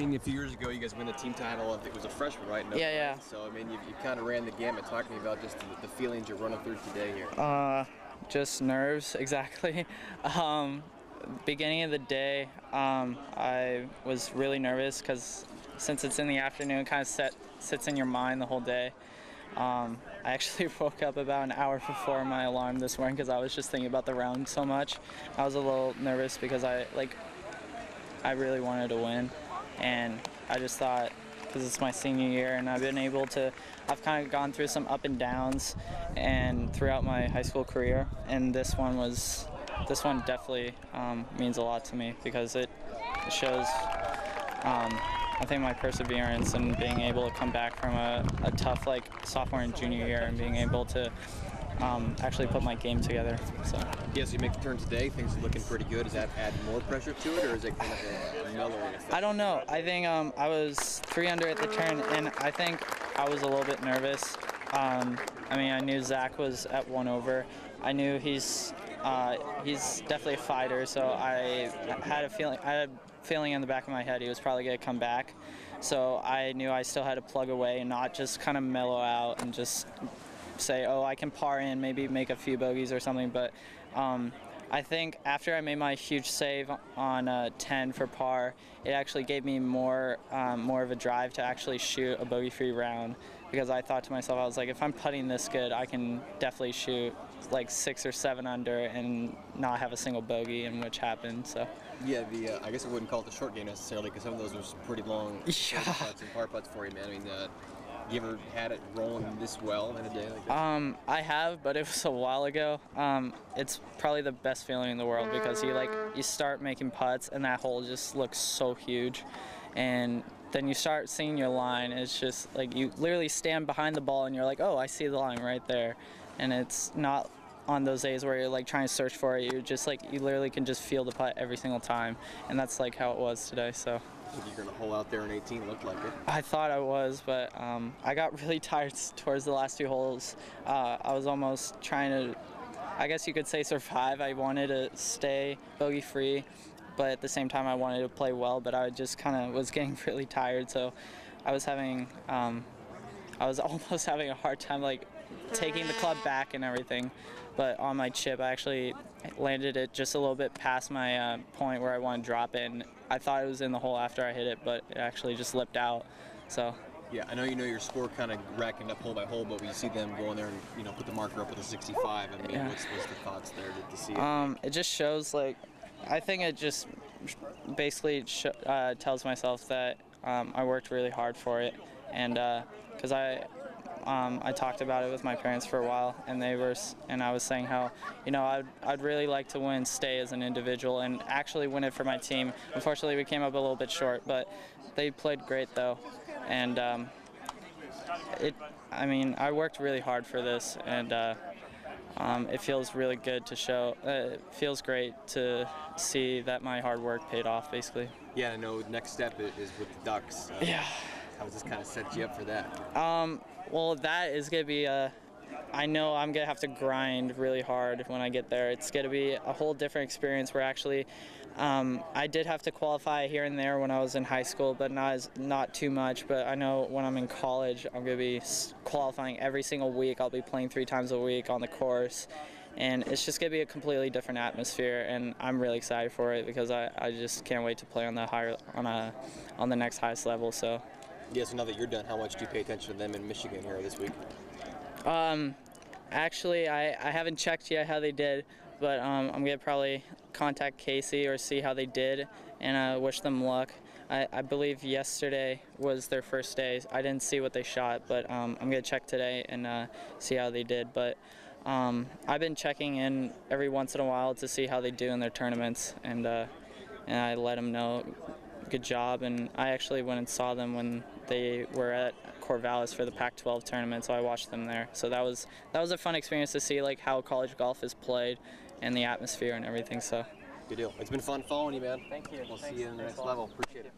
Seeing a few years ago, you guys win the team title. It was a freshman, right? No Yeah. So, I mean, you kind of ran the gamut. Talk to me about just the feelings you're running through today here. Just nerves, exactly. Beginning of the day, I was really nervous because since it's in the afternoon, it kind of sits in your mind the whole day. I actually woke up about an hour before my alarm this morning because I was just thinking about the round so much. I was a little nervous because I really wanted to win, and I just thought, because it's my senior year and I've kind of gone through some up and downs and throughout my high school career, and this one definitely means a lot to me because it shows I think my perseverance and being able to come back from a tough sophomore and junior year and being able to actually put my game together. So. Yes, you make the turn today. Things are looking pretty good. Does that add more pressure to it, or is it kind of a mellow effect? I don't know. I think I was 3 under at the turn, and I think I was a little bit nervous. I mean, I knew Zach was at 1 over. I knew he's definitely a fighter, so I had a feeling in the back of my head he was probably going to come back. So I knew I still had to plug away and not just kind of mellow out and just say, oh, I can par in, maybe make a few bogeys or something. But I think after I made my huge save on 10 for par, it actually gave me more of a drive to actually shoot a bogey-free round, because I thought to myself, I was like, if I'm putting this good, I can definitely shoot like 6 or 7 under and not have a single bogey, and which happened. So. Yeah, I guess I wouldn't call it the short game necessarily, because some of those were some pretty long putts and par putts for you, man. I mean, you ever had it rolling this well in a day like this? I have, but it was a while ago. It's probably the best feeling in the world, because you start making putts and that hole just looks so huge, and then you start seeing your line. It's just like you literally stand behind the ball and you're like, oh, I see the line right there, and it's not on those days where you're like trying to search for it. You're just like, you literally can just feel the putt every single time, and that's like how it was today. So. Think you're going to hole out there in 18, looked like it. I thought I was, but I got really tired towards the last 2 holes. I was almost trying to, I guess you could say, survive. I wanted to stay bogey-free, but at the same time I wanted to play well, but I just kind of was getting really tired, so I was almost having a hard time taking the club back and everything. But on my chip, I actually landed it just a little bit past my point where I want to drop it, and I thought it was in the hole after I hit it, but it actually just lipped out. So. Yeah, I know you know your score kind of racking up hole by hole, but when you see them go in there and put the marker up with a 65, I mean, what's the thoughts there to see it? It just shows, I think it just basically tells myself that I worked really hard for it, and because I talked about it with my parents for a while, and I was saying how, I'd really like to win, stay as an individual, and actually win it for my team. Unfortunately, we came up a little bit short, but they played great though, and I worked really hard for this, and it feels really good to show. It feels great to see that my hard work paid off, basically. Yeah, I know. Next step is with the Ducks. Yeah. How does this kind of set you up for that? Well, that is going to be I know I'm going to have to grind really hard when I get there. It's going to be a whole different experience where actually I did have to qualify here and there when I was in high school, but not too much. But I know when I'm in college, I'm going to be qualifying every single week. I'll be playing 3 times a week on the course. And it's just going to be a completely different atmosphere, and I'm really excited for it because I just can't wait to play on the next highest level. So. Yeah, so now that you're done, how much do you pay attention to them in Michigan here this week? Actually, I haven't checked yet how they did, but I'm going to probably contact Casey or see how they did and wish them luck. I believe yesterday was their first day. I didn't see what they shot, but I'm going to check today and see how they did. But I've been checking in every once in a while to see how they do in their tournaments, and I let them know. Good job, and I actually went and saw them when they were at Corvallis for the Pac-12 tournament, so I watched them there. So that was a fun experience to see how college golf is played and the atmosphere and everything. So good deal. It's been fun following you, man. Thank you. We'll see you in the next level. Appreciate it.